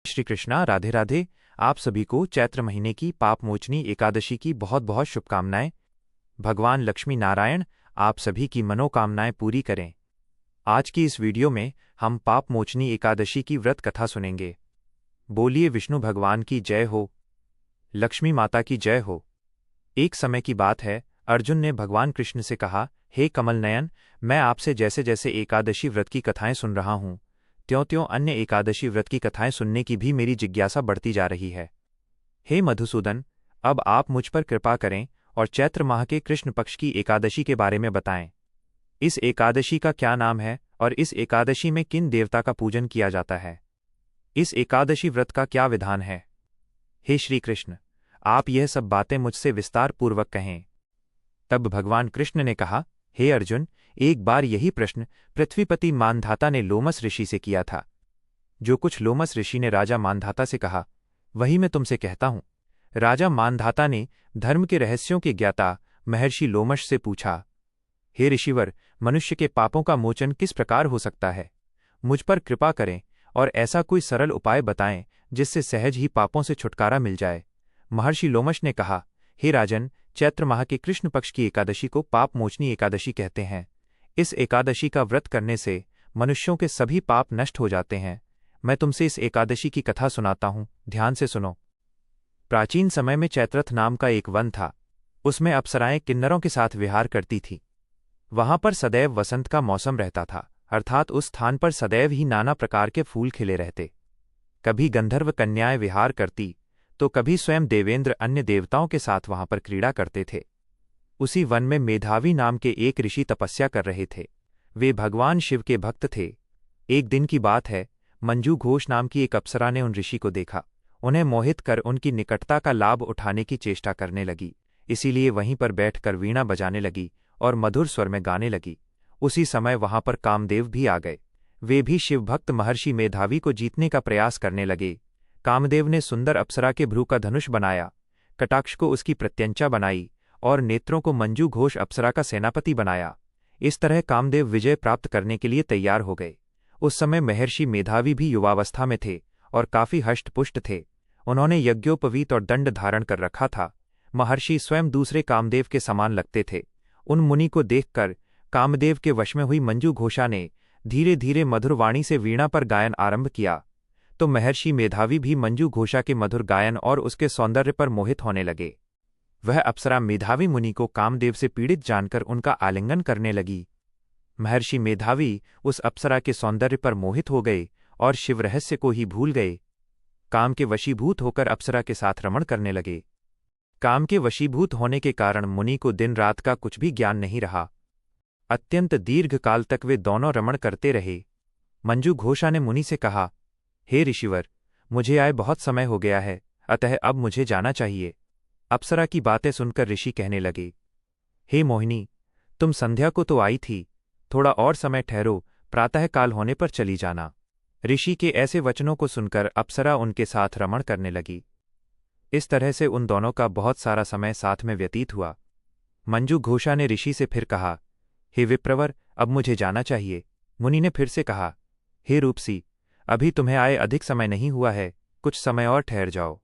श्री कृष्णा, राधे राधे। आप सभी को चैत्र महीने की पाप मोचनी एकादशी की बहुत बहुत शुभकामनाएं। भगवान लक्ष्मी नारायण आप सभी की मनोकामनाएं पूरी करें। आज की इस वीडियो में हम पाप मोचनी एकादशी की व्रत कथा सुनेंगे। बोलिए विष्णु भगवान की जय हो, लक्ष्मी माता की जय हो। एक समय की बात है, अर्जुन ने भगवान कृष्ण से कहा, हे कमल नयन, मैं आपसे जैसे जैसे एकादशी व्रत की कथाएं सुन रहा हूं, त्यों त्यों अन्य एकादशी व्रत की कथाएं सुनने की भी मेरी जिज्ञासा बढ़ती जा रही है। हे मधुसूदन, अब आप मुझ पर कृपा करें और चैत्र माह के कृष्ण पक्ष की एकादशी के बारे में बताएं। इस एकादशी का क्या नाम है और इस एकादशी में किन देवता का पूजन किया जाता है? इस एकादशी व्रत का क्या विधान है? हे श्री कृष्ण, आप यह सब बातें मुझसे विस्तार पूर्वक कहें। तब भगवान कृष्ण ने कहा, हे अर्जुन, एक बार यही प्रश्न पृथ्वीपति मानधाता ने लोमस ऋषि से किया था। जो कुछ लोमस ऋषि ने राजा मानधाता से कहा, वही मैं तुमसे कहता हूं। राजा मानधाता ने धर्म के रहस्यों के ज्ञाता महर्षि लोमश से पूछा, हे ऋषिवर, मनुष्य के पापों का मोचन किस प्रकार हो सकता है? मुझ पर कृपा करें और ऐसा कोई सरल उपाय बताएं जिससे सहज ही पापों से छुटकारा मिल जाए। महर्षि लोमश ने कहा, हे राजन, चैत्र माह के कृष्ण पक्ष की एकादशी को पाप मोचनी एकादशी कहते हैं। इस एकादशी का व्रत करने से मनुष्यों के सभी पाप नष्ट हो जाते हैं। मैं तुमसे इस एकादशी की कथा सुनाता हूं, ध्यान से सुनो। प्राचीन समय में चैत्रथ नाम का एक वन था। उसमें अप्सराएं किन्नरों के साथ विहार करती थीं। वहां पर सदैव वसंत का मौसम रहता था, अर्थात उस स्थान पर सदैव ही नाना प्रकार के फूल खिले रहते। कभी गंधर्व कन्याएं विहार करती, तो कभी स्वयं देवेंद्र अन्य देवताओं के साथ वहां पर क्रीड़ा करते थे। उसी वन में मेधावी नाम के एक ऋषि तपस्या कर रहे थे। वे भगवान शिव के भक्त थे। एक दिन की बात है, मंजू घोष नाम की एक अप्सरा ने उन ऋषि को देखा। उन्हें मोहित कर उनकी निकटता का लाभ उठाने की चेष्टा करने लगी, इसीलिए वहीं पर बैठकर वीणा बजाने लगी और मधुर स्वर में गाने लगी। उसी समय वहां पर कामदेव भी आ गए। वे भी शिवभक्त महर्षि मेधावी को जीतने का प्रयास करने लगे। कामदेव ने सुंदर अप्सरा के भ्रू का धनुष बनाया, कटाक्ष को उसकी प्रत्यंचा बनाई और नेत्रों को मंजू घोष अप्सरा का सेनापति बनाया। इस तरह कामदेव विजय प्राप्त करने के लिए तैयार हो गए। उस समय महर्षि मेधावी भी युवावस्था में थे और काफी हष्टपुष्ट थे। उन्होंने यज्ञोपवीत और दंड धारण कर रखा था। महर्षि स्वयं दूसरे कामदेव के समान लगते थे। उन मुनि को देखकर कामदेव के वश में हुई मंजू घोषा ने धीरे धीरे मधुर वाणी से वीणा पर गायन आरंभ किया, तो महर्षि मेधावी भी मंजू घोषा के मधुर गायन और उसके सौंदर्य पर मोहित होने लगे। वह अप्सरा मेधावी मुनि को कामदेव से पीड़ित जानकर उनका आलिंगन करने लगी। महर्षि मेधावी उस अप्सरा के सौंदर्य पर मोहित हो गए और शिव रहस्य को ही भूल गए। काम के वशीभूत होकर अप्सरा के साथ रमण करने लगे। काम के वशीभूत होने के कारण मुनि को दिन रात का कुछ भी ज्ञान नहीं रहा। अत्यंत दीर्घ काल तक वे दोनों रमण करते रहे। मंजू घोषा ने मुनि से कहा, हे ऋषिवर, मुझे आए बहुत समय हो गया है, अतः अब मुझे जाना चाहिए। अप्सरा की बातें सुनकर ऋषि कहने लगे, हे मोहिनी, तुम संध्या को तो आई थी, थोड़ा और समय ठहरो, प्रातःकाल होने पर चली जाना। ऋषि के ऐसे वचनों को सुनकर अप्सरा उनके साथ रमण करने लगी। इस तरह से उन दोनों का बहुत सारा समय साथ में व्यतीत हुआ। मंजू घोषा ने ऋषि से फिर कहा, हे विप्रवर, अब मुझे जाना चाहिए। मुनि ने फिर से कहा, हे रूपसी, अभी तुम्हें आए अधिक समय नहीं हुआ है, कुछ समय और ठहर जाओ।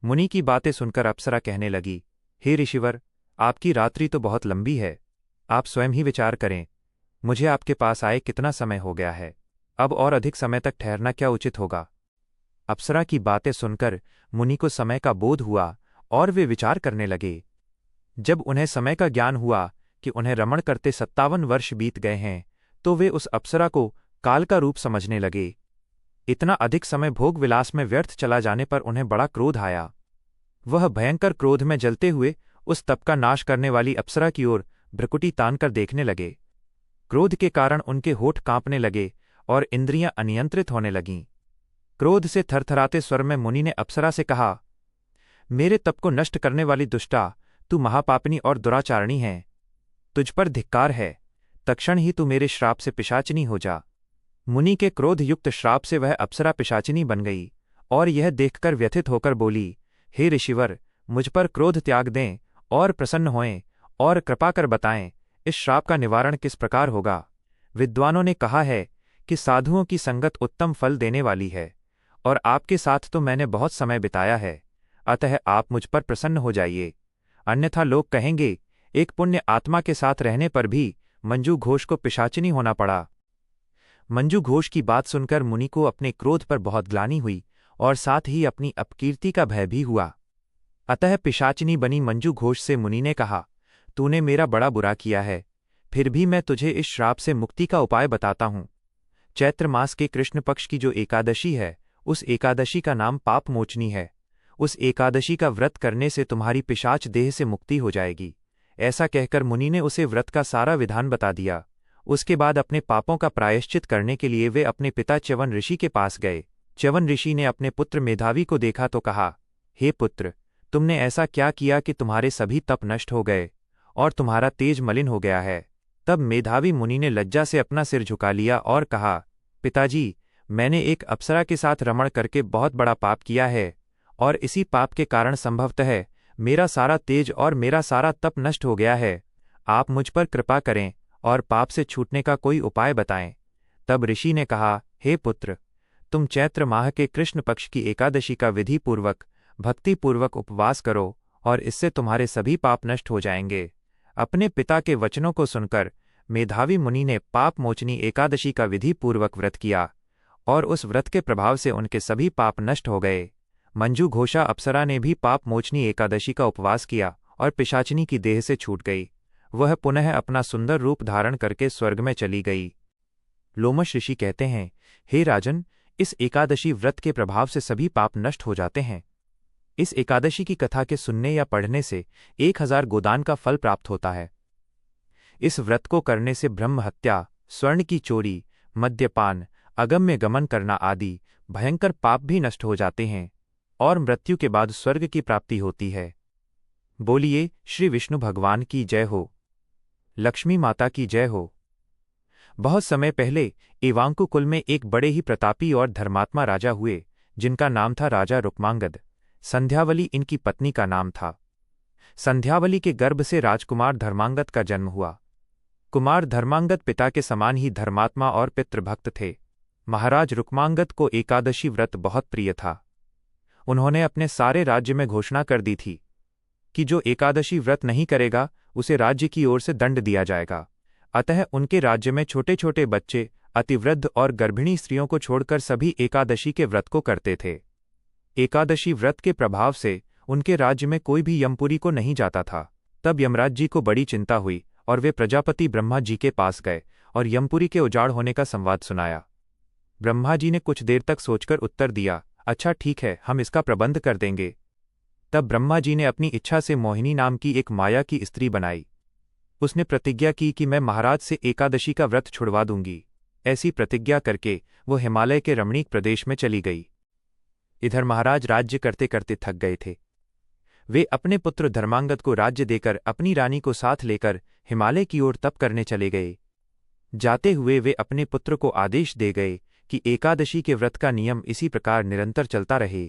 मुनि की बातें सुनकर अप्सरा कहने लगी, हे ऋषिवर, आपकी रात्रि तो बहुत लंबी है, आप स्वयं ही विचार करें। मुझे आपके पास आए कितना समय हो गया है, अब और अधिक समय तक ठहरना क्या उचित होगा? अप्सरा की बातें सुनकर मुनि को समय का बोध हुआ और वे विचार करने लगे। जब उन्हें समय का ज्ञान हुआ कि उन्हें रमण करते 57 वर्ष बीत गए हैं, तो वे उस अप्सरा को काल का रूप समझने लगे। इतना अधिक समय भोग विलास में व्यर्थ चला जाने पर उन्हें बड़ा क्रोध आया। वह भयंकर क्रोध में जलते हुए उस तप का नाश करने वाली अप्सरा की ओर भ्रकुटी तानकर देखने लगे। क्रोध के कारण उनके होठ कांपने लगे और इंद्रियां अनियंत्रित होने लगीं। क्रोध से थरथराते स्वर में मुनि ने अप्सरा से कहा, मेरे तप को नष्ट करने वाली दुष्टा, तू महापापिनी और दुराचारणी है। तुझ पर धिक्कार है, तत्क्षण ही तू मेरे श्राप से पिशाचिनी हो जा। मुनि के क्रोध युक्त श्राप से वह अप्सरा पिशाचिनी बन गई और यह देखकर व्यथित होकर बोली, हे ऋषिवर, मुझ पर क्रोध त्याग दें और प्रसन्न होएं और कृपा कर बताएं, इस श्राप का निवारण किस प्रकार होगा? विद्वानों ने कहा है कि साधुओं की संगत उत्तम फल देने वाली है और आपके साथ तो मैंने बहुत समय बिताया है, अतः आप मुझ पर प्रसन्न हो जाइए, अन्यथा लोग कहेंगे, एक पुण्य आत्मा के साथ रहने पर भी मंजू घोष को पिशाचिनी होना पड़ा। मंजू घोष की बात सुनकर मुनि को अपने क्रोध पर बहुत ग्लानि हुई और साथ ही अपनी अपकीर्ति का भय भी हुआ। अतः पिशाचिनी बनी मंजू घोष से मुनि ने कहा, तूने मेरा बड़ा बुरा किया है, फिर भी मैं तुझे इस श्राप से मुक्ति का उपाय बताता हूँ। चैत्र मास के कृष्ण पक्ष की जो एकादशी है, उस एकादशी का नाम पाप मोचनी है। उस एकादशी का व्रत करने से तुम्हारी पिशाच देह से मुक्ति हो जाएगी। ऐसा कहकर मुनि ने उसे व्रत का सारा विधान बता दिया। उसके बाद अपने पापों का प्रायश्चित करने के लिए वे अपने पिता च्यवन ऋषि के पास गए। च्यवन ऋषि ने अपने पुत्र मेधावी को देखा तो कहा, हे पुत्र, तुमने ऐसा क्या किया कि तुम्हारे सभी तप नष्ट हो गए और तुम्हारा तेज मलिन हो गया है। तब मेधावी मुनि ने लज्जा से अपना सिर झुका लिया और कहा, पिताजी, मैंने एक अप्सरा के साथ रमण करके बहुत बड़ा पाप किया है और इसी पाप के कारण संभवतः मेरा सारा तेज और मेरा सारा तप नष्ट हो गया है। आप मुझ पर कृपा करें और पाप से छूटने का कोई उपाय बताएं। तब ऋषि ने कहा, हे पुत्र, तुम चैत्र माह के कृष्ण पक्ष की एकादशी का विधिपूर्वक भक्तिपूर्वक उपवास करो और इससे तुम्हारे सभी पाप नष्ट हो जाएंगे। अपने पिता के वचनों को सुनकर मेधावी मुनि ने पाप मोचनी एकादशी का विधिपूर्वक व्रत किया और उस व्रत के प्रभाव से उनके सभी पाप नष्ट हो गए। मंजू घोषा अप्सरा ने भी पाप मोचनी एकादशी का उपवास किया और पिशाचिनी की देह से छूट गई। वह पुनः अपना सुंदर रूप धारण करके स्वर्ग में चली गई। लोमश ऋषि कहते हैं, हे राजन, इस एकादशी व्रत के प्रभाव से सभी पाप नष्ट हो जाते हैं। इस एकादशी की कथा के सुनने या पढ़ने से 1000 गोदान का फल प्राप्त होता है। इस व्रत को करने से ब्रह्म हत्या, स्वर्ण की चोरी, मद्यपान, अगम्य गमन करना आदि भयंकर पाप भी नष्ट हो जाते हैं और मृत्यु के बाद स्वर्ग की प्राप्ति होती है। बोलिए श्री विष्णु भगवान की जय हो, लक्ष्मी माता की जय हो। बहुत समय पहले इवांकु कुल में एक बड़े ही प्रतापी और धर्मात्मा राजा हुए, जिनका नाम था राजा रुक्मांगद। संध्यावली इनकी पत्नी का नाम था। संध्यावली के गर्भ से राजकुमार धर्मांगद का जन्म हुआ। कुमार धर्मांगद पिता के समान ही धर्मात्मा और पितृभक्त थे। महाराज रुक्मांगद को एकादशी व्रत बहुत प्रिय था। उन्होंने अपने सारे राज्य में घोषणा कर दी थी कि जो एकादशी व्रत नहीं करेगा उसे राज्य की ओर से दंड दिया जाएगा। अतः उनके राज्य में छोटे छोटे बच्चे, अतिवृद्ध और गर्भिणी स्त्रियों को छोड़कर सभी एकादशी के व्रत को करते थे। एकादशी व्रत के प्रभाव से उनके राज्य में कोई भी यमपुरी को नहीं जाता था। तब यमराज जी को बड़ी चिंता हुई और वे प्रजापति ब्रह्मा जी के पास गए और यमपुरी के उजाड़ होने का संवाद सुनाया। ब्रह्मा जी ने कुछ देर तक सोचकर उत्तर दिया, अच्छा ठीक है, हम इसका प्रबंध कर देंगे। तब ब्रह्मा जी ने अपनी इच्छा से मोहिनी नाम की एक माया की स्त्री बनाई। उसने प्रतिज्ञा की कि मैं महाराज से एकादशी का व्रत छुड़वा दूंगी। ऐसी प्रतिज्ञा करके वो हिमालय के रमणीक प्रदेश में चली गई। इधर महाराज राज्य करते करते थक गए थे। वे अपने पुत्र धर्मांगद को राज्य देकर अपनी रानी को साथ लेकर हिमालय की ओर तप करने चले गए। जाते हुए वे अपने पुत्र को आदेश दे गए कि एकादशी के व्रत का नियम इसी प्रकार निरंतर चलता रहे।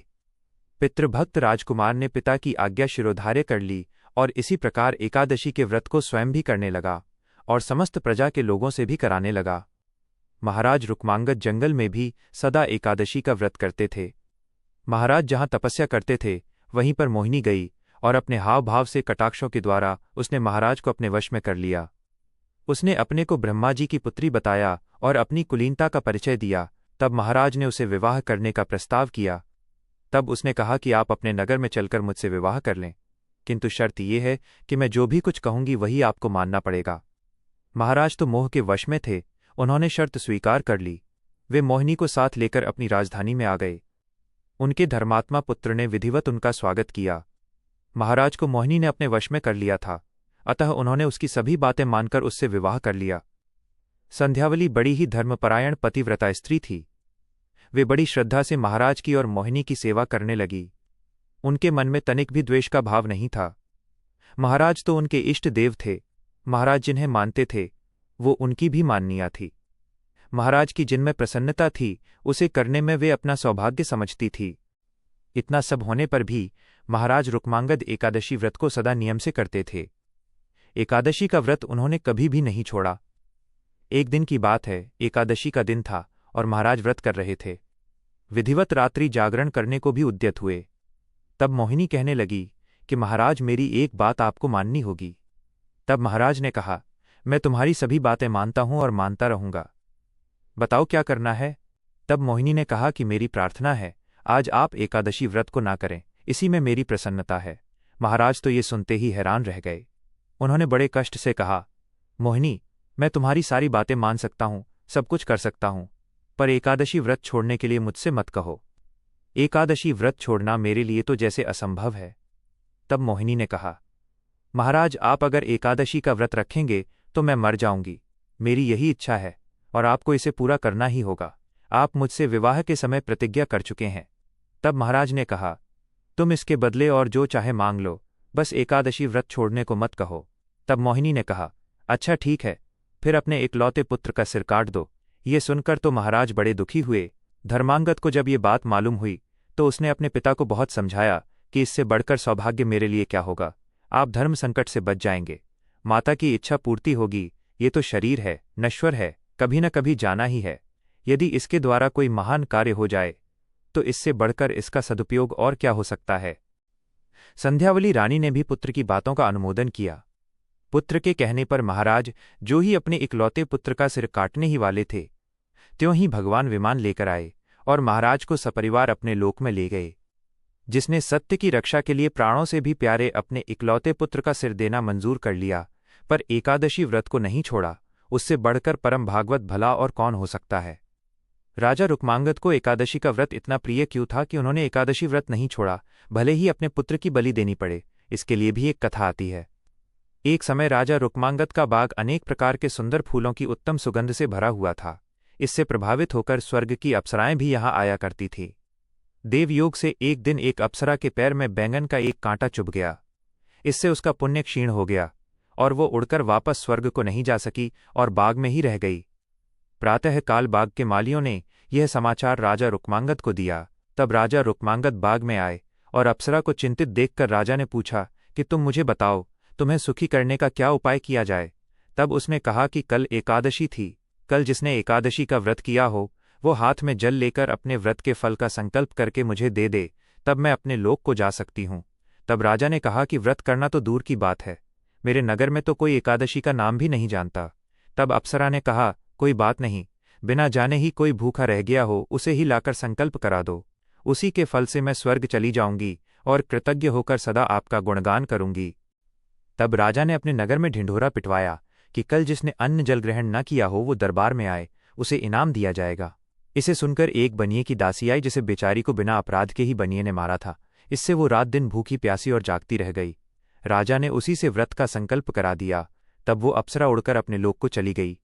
पितृभक्त राजकुमार ने पिता की आज्ञा शिरोधार्य कर ली और इसी प्रकार एकादशी के व्रत को स्वयं भी करने लगा और समस्त प्रजा के लोगों से भी कराने लगा। महाराज रुक्मांगद जंगल में भी सदा एकादशी का व्रत करते थे। महाराज जहां तपस्या करते थे वहीं पर मोहिनी गई और अपने हाव भाव से कटाक्षों के द्वारा उसने महाराज को अपने वश में कर लिया। उसने अपने को ब्रह्मा जी की पुत्री बताया और अपनी कुलीनता का परिचय दिया। तब महाराज ने उसे विवाह करने का प्रस्ताव किया। तब उसने कहा कि आप अपने नगर में चलकर मुझसे विवाह कर लें, किंतु शर्त यह है कि मैं जो भी कुछ कहूंगी वही आपको मानना पड़ेगा। महाराज तो मोह के वश में थे, उन्होंने शर्त स्वीकार कर ली। वे मोहिनी को साथ लेकर अपनी राजधानी में आ गए। उनके धर्मात्मा पुत्र ने विधिवत उनका स्वागत किया। महाराज को मोहिनी ने अपने वश में कर लिया था, अतः उन्होंने उसकी सभी बातें मानकर उससे विवाह कर लिया। संध्यावली बड़ी ही धर्मपरायण पतिव्रता स्त्री थी। वे बड़ी श्रद्धा से महाराज की और मोहिनी की सेवा करने लगी। उनके मन में तनिक भी द्वेष का भाव नहीं था। महाराज तो उनके इष्ट देव थे। महाराज जिन्हें मानते थे वो उनकी भी माननीय थी। महाराज की जिनमें प्रसन्नता थी उसे करने में वे अपना सौभाग्य समझती थी। इतना सब होने पर भी महाराज रुक्मांगद एकादशी व्रत को सदा नियम से करते थे। एकादशी का व्रत उन्होंने कभी भी नहीं छोड़ा। एक दिन की बात है, एकादशी का दिन था और महाराज व्रत कर रहे थे। विधिवत रात्रि जागरण करने को भी उद्यत हुए। तब मोहिनी कहने लगी कि महाराज, मेरी एक बात आपको माननी होगी। तब महाराज ने कहा, मैं तुम्हारी सभी बातें मानता हूं और मानता रहूंगा। बताओ क्या करना है। तब मोहिनी ने कहा कि मेरी प्रार्थना है, आज आप एकादशी व्रत को ना करें, इसी में मेरी प्रसन्नता है। महाराज तो ये सुनते ही हैरान रह गए। उन्होंने बड़े कष्ट से कहा, मोहिनी, मैं तुम्हारी सारी बातें मान सकता हूं, सब कुछ कर सकता हूं, पर एकादशी व्रत छोड़ने के लिए मुझसे मत कहो। एकादशी व्रत छोड़ना मेरे लिए तो जैसे असंभव है। तब मोहिनी ने कहा, महाराज, आप अगर एकादशी का व्रत रखेंगे तो मैं मर जाऊंगी। मेरी यही इच्छा है और आपको इसे पूरा करना ही होगा। आप मुझसे विवाह के समय प्रतिज्ञा कर चुके हैं। तब महाराज ने कहा, तुम इसके बदले और जो चाहे मांग लो, बस एकादशी व्रत छोड़ने को मत कहो। तब मोहिनी ने कहा, अच्छा ठीक है, फिर अपने इकलौते पुत्र का सिर काट दो। ये सुनकर तो महाराज बड़े दुखी हुए। धर्मांगद को जब ये बात मालूम हुई तो उसने अपने पिता को बहुत समझाया कि इससे बढ़कर सौभाग्य मेरे लिए क्या होगा। आप धर्म संकट से बच जाएंगे, माता की इच्छा पूर्ति होगी। ये तो शरीर है, नश्वर है, कभी न कभी जाना ही है। यदि इसके द्वारा कोई महान कार्य हो जाए तो इससे बढ़कर इसका सदुपयोग और क्या हो सकता है। संध्यावली रानी ने भी पुत्र की बातों का अनुमोदन किया। पुत्र के कहने पर महाराज जो ही अपने इकलौते पुत्र का सिर काटने ही वाले थे, त्यों ही भगवान विमान लेकर आए और महाराज को सपरिवार अपने लोक में ले गए। जिसने सत्य की रक्षा के लिए प्राणों से भी प्यारे अपने इकलौते पुत्र का सिर देना मंजूर कर लिया, पर एकादशी व्रत को नहीं छोड़ा, उससे बढ़कर परम भागवत भला और कौन हो सकता है। राजा रुक्मांगद को एकादशी का व्रत इतना प्रिय क्यों था कि उन्होंने एकादशी व्रत नहीं छोड़ा, भले ही अपने पुत्र की बलि देनी पड़े। इसके लिए भी एक कथा आती है। एक समय राजा रुक्मांगद का बाग अनेक प्रकार के सुंदर फूलों की उत्तम सुगंध से भरा हुआ था। इससे प्रभावित होकर स्वर्ग की अप्सराएं भी यहाँ आया करती थी। देवयोग से एक दिन एक अप्सरा के पैर में बैंगन का एक कांटा चुभ गया। इससे उसका पुण्य क्षीण हो गया और वो उड़कर वापस स्वर्ग को नहीं जा सकी और बाग में ही रह गई। प्रातःकाल बाग के मालियों ने यह समाचार राजा रुक्मांगद को दिया। तब राजा रुक्मांगद बाग में आए और अप्सरा को चिंतित देखकर राजा ने पूछा कि तुम मुझे बताओ, तुम्हें सुखी करने का क्या उपाय किया जाए। तब उसने कहा कि कल एकादशी थी, कल जिसने एकादशी का व्रत किया हो वो हाथ में जल लेकर अपने व्रत के फल का संकल्प करके मुझे दे दे, तब मैं अपने लोक को जा सकती हूँ। तब राजा ने कहा कि व्रत करना तो दूर की बात है, मेरे नगर में तो कोई एकादशी का नाम भी नहीं जानता। तब अप्सरा ने कहा, कोई बात नहीं, बिना जाने ही कोई भूखा रह गया हो उसे ही लाकर संकल्प करा दो, उसी के फल से मैं स्वर्ग चली जाऊंगी और कृतज्ञ होकर सदा आपका गुणगान करूंगी। तब राजा ने अपने नगर में ढिंढोरा पिटवाया कि कल जिसने अन्न जल ग्रहण न किया हो वो दरबार में आए, उसे इनाम दिया जाएगा। इसे सुनकर एक बनिए की दासी आई, जिसे बेचारी को बिना अपराध के ही बनिए ने मारा था। इससे वो रात दिन भूखी प्यासी और जागती रह गई। राजा ने उसी से व्रत का संकल्प करा दिया। तब वो अप्सरा उड़कर अपने लोक को चली गई।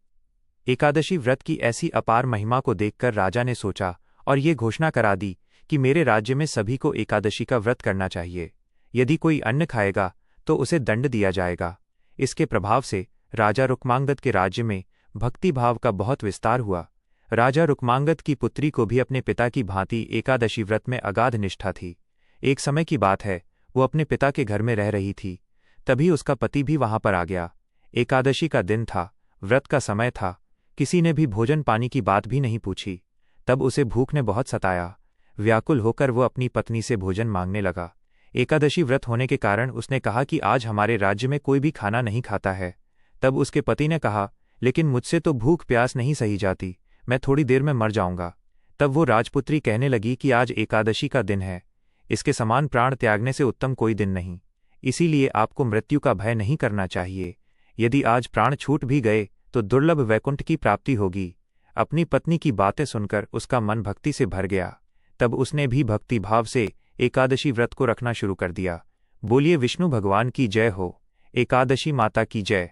एकादशी व्रत की ऐसी अपार महिमा को देखकर राजा ने सोचा और ये घोषणा करा दी कि मेरे राज्य में सभी को एकादशी का व्रत करना चाहिए। यदि कोई अन्न खाएगा तो उसे दंड दिया जाएगा। इसके प्रभाव से राजा रुक्मांगद के राज्य में भक्ति भाव का बहुत विस्तार हुआ। राजा रुक्मांगद की पुत्री को भी अपने पिता की भांति एकादशी व्रत में अगाध निष्ठा थी। एक समय की बात है, वो अपने पिता के घर में रह रही थी, तभी उसका पति भी वहां पर आ गया। एकादशी का दिन था, व्रत का समय था, किसी ने भी भोजन पानी की बात भी नहीं पूछी। तब उसे भूख ने बहुत सताया। व्याकुल होकर वो अपनी पत्नी से भोजन मांगने लगा। एकादशी व्रत होने के कारण उसने कहा कि आज हमारे राज्य में कोई भी खाना नहीं खाता है। तब उसके पति ने कहा, लेकिन मुझसे तो भूख प्यास नहीं सही जाती, मैं थोड़ी देर में मर जाऊंगा। तब वो राजपुत्री कहने लगी कि आज एकादशी का दिन है, इसके समान प्राण त्यागने से उत्तम कोई दिन नहीं, इसीलिए आपको मृत्यु का भय नहीं करना चाहिए। यदि आज प्राण छूट भी गए तो दुर्लभ वैकुंठ की प्राप्ति होगी। अपनी पत्नी की बातें सुनकर उसका मन भक्ति से भर गया। तब उसने भी भक्ति भाव से एकादशी व्रत को रखना शुरू कर दिया। बोलिए विष्णु भगवान की जय हो, एकादशी माता की जय।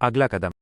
अगला कदम।